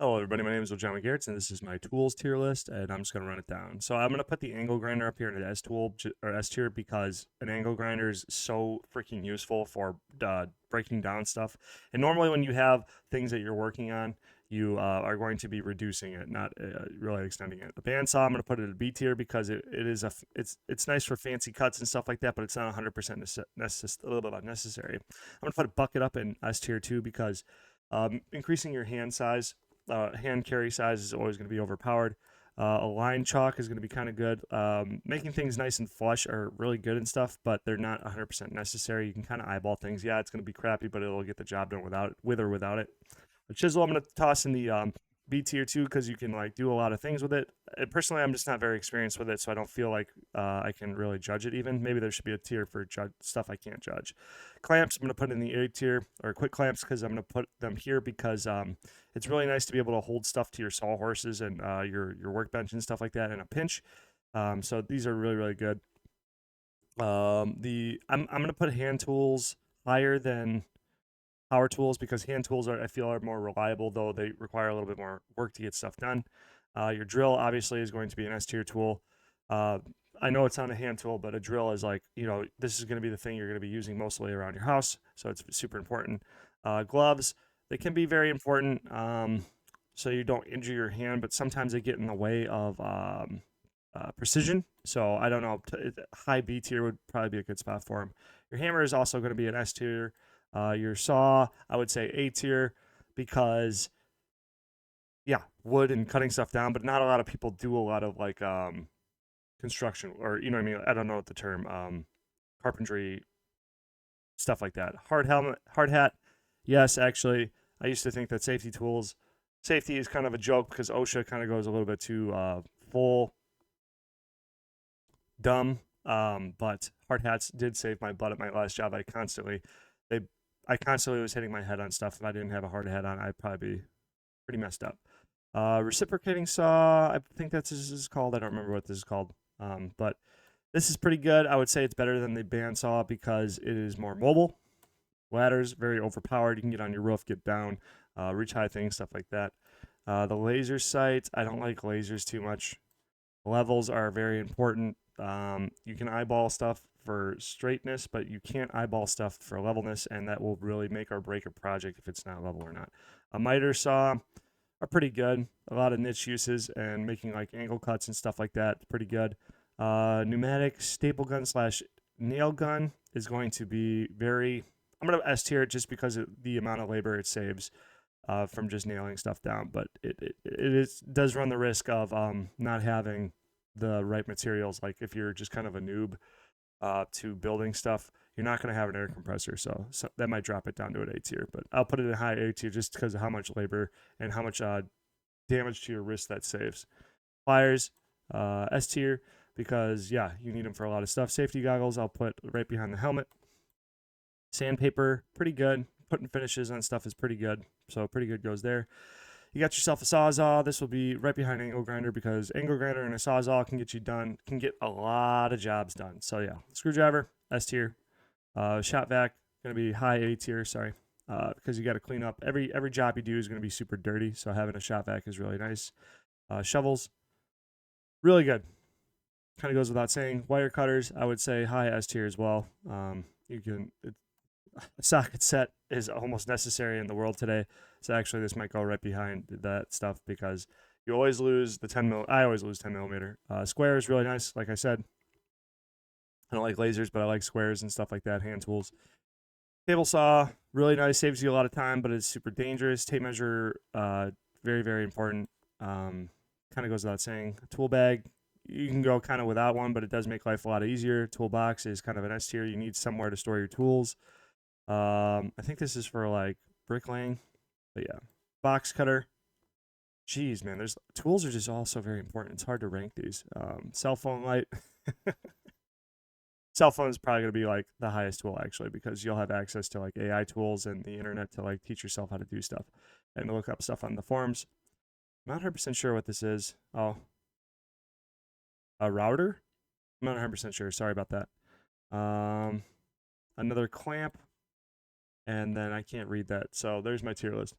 Hello, everybody. My name is John McGarrett, and this is my tools tier list, and I'm just going to run it down. So I'm going to put the angle grinder up here in the S tool or S tier because an angle grinder is so freaking useful for breaking down stuff. And normally, when you have things that you're working on, you are going to be reducing it, not really extending it. The bandsaw, I'm going to put it in B tier because it's nice for fancy cuts and stuff like that, but it's not 100% necessary. I'm going to put a bucket up in S tier too because increasing your hand carry size is always going to be overpowered. A line chalk is going to be kind of good. Making things nice and flush are really good and stuff, but they're not 100% necessary. You can kind of eyeball things. Yeah, it's going to be crappy, but it'll get the job done with or without it. The chisel, I'm going to toss in the B tier too because you can like do a lot of things with it. Personally, I'm just not very experienced with it, so I don't feel like I can really judge it. Even maybe there should be a tier for stuff I can't judge. Clamps, I'm going to put in the A tier or quick clamps because I'm going to put them here because it's really nice to be able to hold stuff to your sawhorses and your workbench and stuff like that in a pinch. So these are really good. I'm gonna put hand tools higher than power tools because hand tools I feel are more reliable, though they require a little bit more work to get stuff done. Your drill obviously is going to be an S tier tool. Uh, I know it's not a hand tool, but a drill is like, this is going to be the thing you're going to be using mostly around your house, so it's super important. Gloves, they can be very important, so you don't injure your hand, but sometimes they get in the way of precision. So I don't know. High B tier would probably be a good spot for them. Your hammer is also going to be an S tier. Your saw, I would say A tier because yeah, wood and cutting stuff down, but not a lot of people do a lot of like construction or you know what I mean. I don't know what the term carpentry stuff like that. Hard helmet, hard hat. Yes, actually, I used to think that safety is kind of a joke because OSHA kind of goes a little bit too full dumb. But hard hats did save my butt at my last job. They I constantly was hitting my head on stuff. If I didn't have a hard hat on, I'd probably be pretty messed up. Reciprocating saw, I think that's what this is called. I don't remember what this is called. But this is pretty good. I would say it's better than the bandsaw because it is more mobile. Ladders, very overpowered. You can get on your roof, get down, reach high things, stuff like that. The laser sight, I don't like lasers too much. Levels are very important. You can eyeball stuff for straightness, but you can't eyeball stuff for levelness, and that will really make or break a project if it's not level or not. A miter saw are pretty good. A lot of niche uses and making like angle cuts and stuff like that. Pretty good. Pneumatic staple gun slash nail gun is going to be very. I'm gonna S tier it just because of the amount of labor it saves from just nailing stuff down, but does run the risk of not having the right materials. Like if you're just kind of a noob to building stuff, you're not going to have an air compressor, so that might drop it down to an A tier. But I'll put it in high A tier just because of how much labor and how much damage to your wrist that saves. Pliers, S tier because yeah, you need them for a lot of stuff. Safety goggles, I'll put right behind the helmet. Sandpaper, pretty good. Putting finishes on stuff is pretty good, so pretty good goes there. You got yourself a sawzall. This will be right behind angle grinder because angle grinder and a sawzall can get a lot of jobs done. So yeah, screwdriver, S tier. Shop vac, gonna be high A tier. Sorry, because you got to clean up every job you do is gonna be super dirty. So having a shop vac is really nice. Shovels, really good. Kind of goes without saying. Wire cutters, I would say high S tier as well. A socket set is almost necessary in the world today. So actually, this might go right behind that stuff because you always lose the 10 mil. I always lose 10 millimeter. Square is really nice. Like I said, I don't like lasers, but I like squares and stuff like that. Hand tools. Table saw, really nice. Saves you a lot of time, but it's super dangerous. Tape measure, very important. Kind of goes without saying. Tool bag, you can go kind of without one, but it does make life a lot easier. Toolbox is kind of an S tier. You need somewhere to store your tools. I think this is for like bricklaying, but yeah, box cutter. Jeez, man, there's tools are just also very important. It's hard to rank these. Cell phone light. Cell phone is probably gonna be like the highest tool actually because you'll have access to like AI tools and the internet to like teach yourself how to do stuff and to look up stuff on the forums. I'm not 100% sure what this is. Oh, a router. I'm not 100% sure. Sorry about that. Another clamp. And then I can't read that. So there's my tier list.